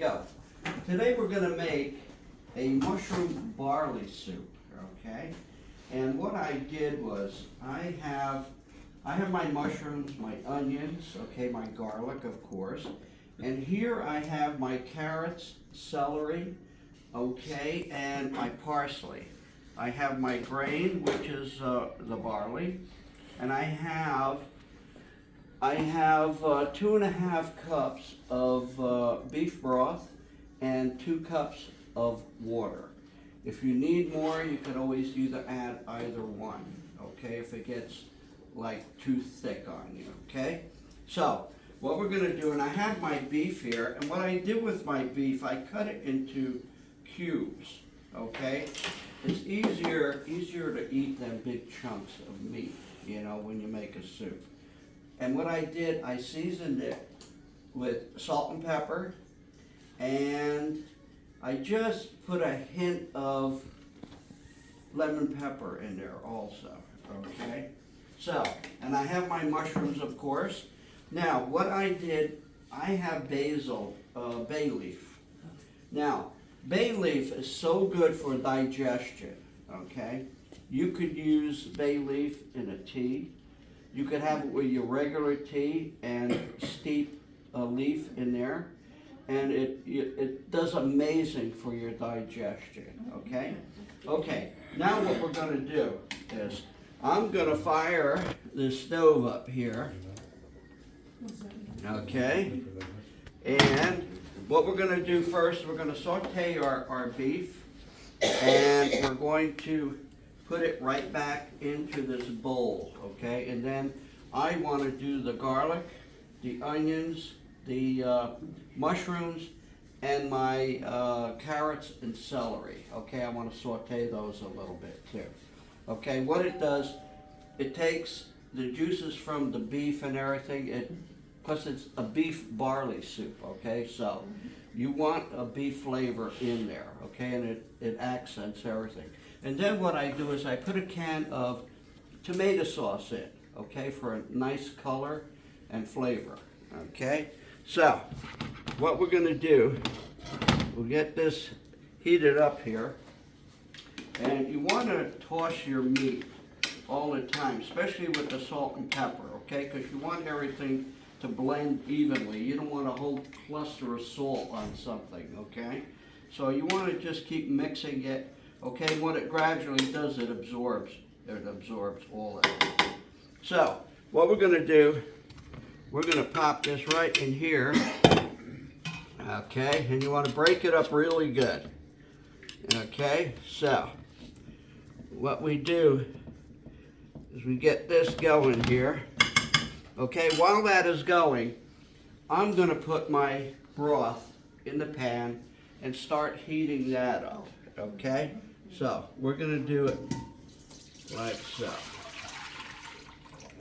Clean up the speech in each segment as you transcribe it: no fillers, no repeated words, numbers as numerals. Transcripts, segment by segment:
go. Today we're going to make a mushroom barley soup, okay? And what I did was I have my mushrooms, my onions, okay, my garlic, of course. And here I have my carrots, celery, okay, and my parsley. I have my grain, which is the barley, and I have 2.5 cups of beef broth and 2 cups of water. If you need more, you can always add either one, okay, if it gets like too thick on you, okay? So, what we're gonna do, and I have my beef here, and what I did with my beef, I cut it into cubes, okay? It's easier to eat than big chunks of meat, you know, when you make a soup. And what I did, I seasoned it with salt and pepper, and I just put a hint of lemon pepper in there also, okay? So, and I have my mushrooms, of course. Now, what I did, I have basil, bay leaf. Now, bay leaf is so good for digestion, okay? You could use bay leaf in a tea. You could have it with your regular tea and steep a leaf in there. And it does amazing for your digestion, okay? Okay, now what we're gonna do is, I'm gonna fire the stove up here, okay? And what we're gonna do first, we're gonna saute our beef, and we're going to put it right back into this bowl, okay? And then I wanna do the garlic, the onions, the mushrooms, and my carrots and celery, okay? I wanna saute those a little bit too. Okay, what it does, it takes the juices from the beef and everything, plus it's a beef barley soup, okay? So you want a beef flavor in there, okay? And it accents everything. And then what I do is I put a can of tomato sauce in, okay? For a nice color and flavor, okay? So what we're gonna do, we'll get this heated up here. And you want to toss your meat all the time, especially with the salt and pepper, okay? Because you want everything to blend evenly. You don't want a whole cluster of salt on something, okay? So you want to just keep mixing it, okay? What it gradually does, it absorbs all of it. So what we're going to do, we're going to pop this right in here, okay? And you want to break it up really good, okay? So what we do is we get this going here. Okay, while that is going, I'm going to put my broth in the pan and start heating that up, okay? So we're going to do it like so.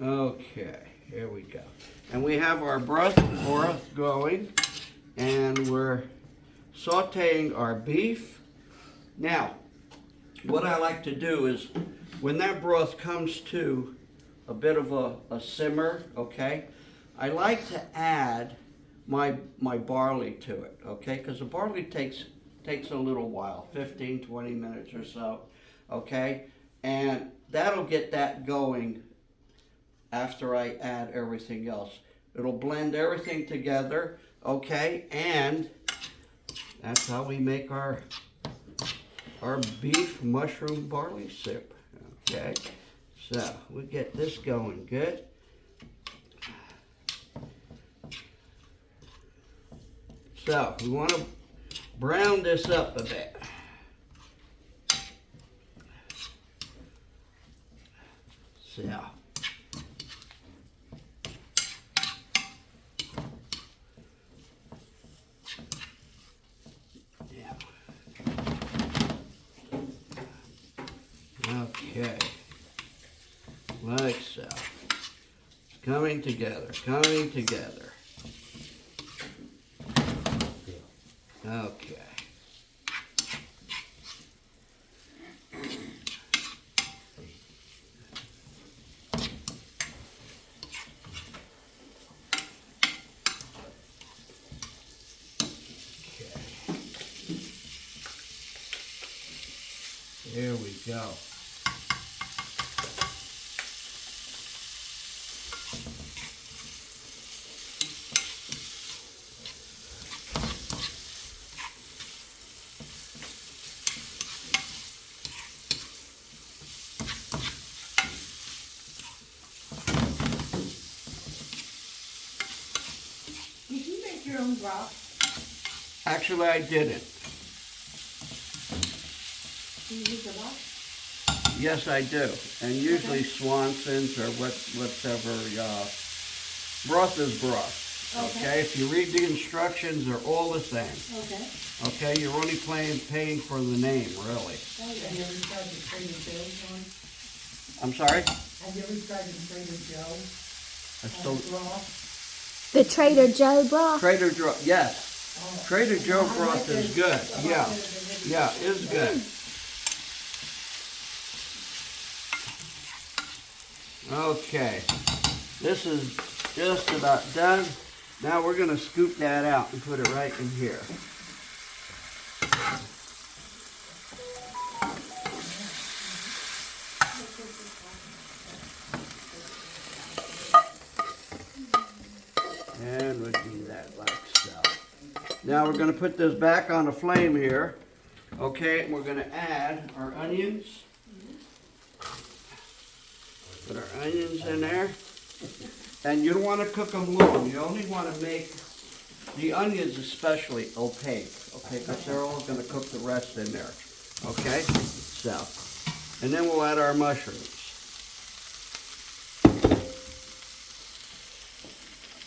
Okay, here we go. And we have our broth going, and we're sauteing our beef. Now, what I like to do is, when that broth comes to a bit of a simmer, okay, I like to add my barley to it, okay, because the barley takes a little while, 15, 20 minutes or so, okay, and that'll get that going after I add everything else. It'll blend everything together, okay, and that's how we make our beef mushroom barley soup, okay? So we get this going good. So we want to brown this up a bit. So okay, like so. Coming together, coming together. Okay. Okay. There we go. Did you make your own broth? Actually, I didn't. Do you use a lot? Yes, I do. And usually Swanson's or whatever, broth is broth. Okay. If you read the instructions, they're all the same. Okay. Okay, you're only paying for the name, really. Oh, yeah. Have you ever tried the Trader Joe's one? I'm sorry? Have you ever tried the Trader Joe? I still, Broth? The Trader Joe broth. Trader Joe, yes. Oh. Trader Joe broth is good. Yeah, yeah, it's good. Okay, this is just about done. Now we're gonna scoop that out and put it right in here. And we'll do that like so. Now we're gonna put this back on the flame here. Okay, and we're gonna add our onions. Put our onions in there. And you don't want to cook them long. You only want to make the onions especially opaque. Okay, because they're all going to cook the rest in there. Okay, so. And then we'll add our mushrooms.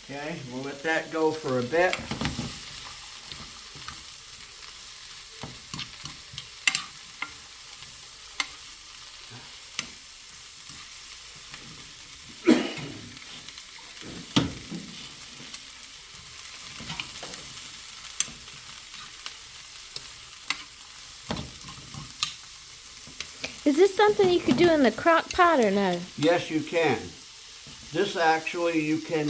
Okay, we'll let that go for a bit. Is this something you could do in the crock pot or no? Yes, you can. This actually, you can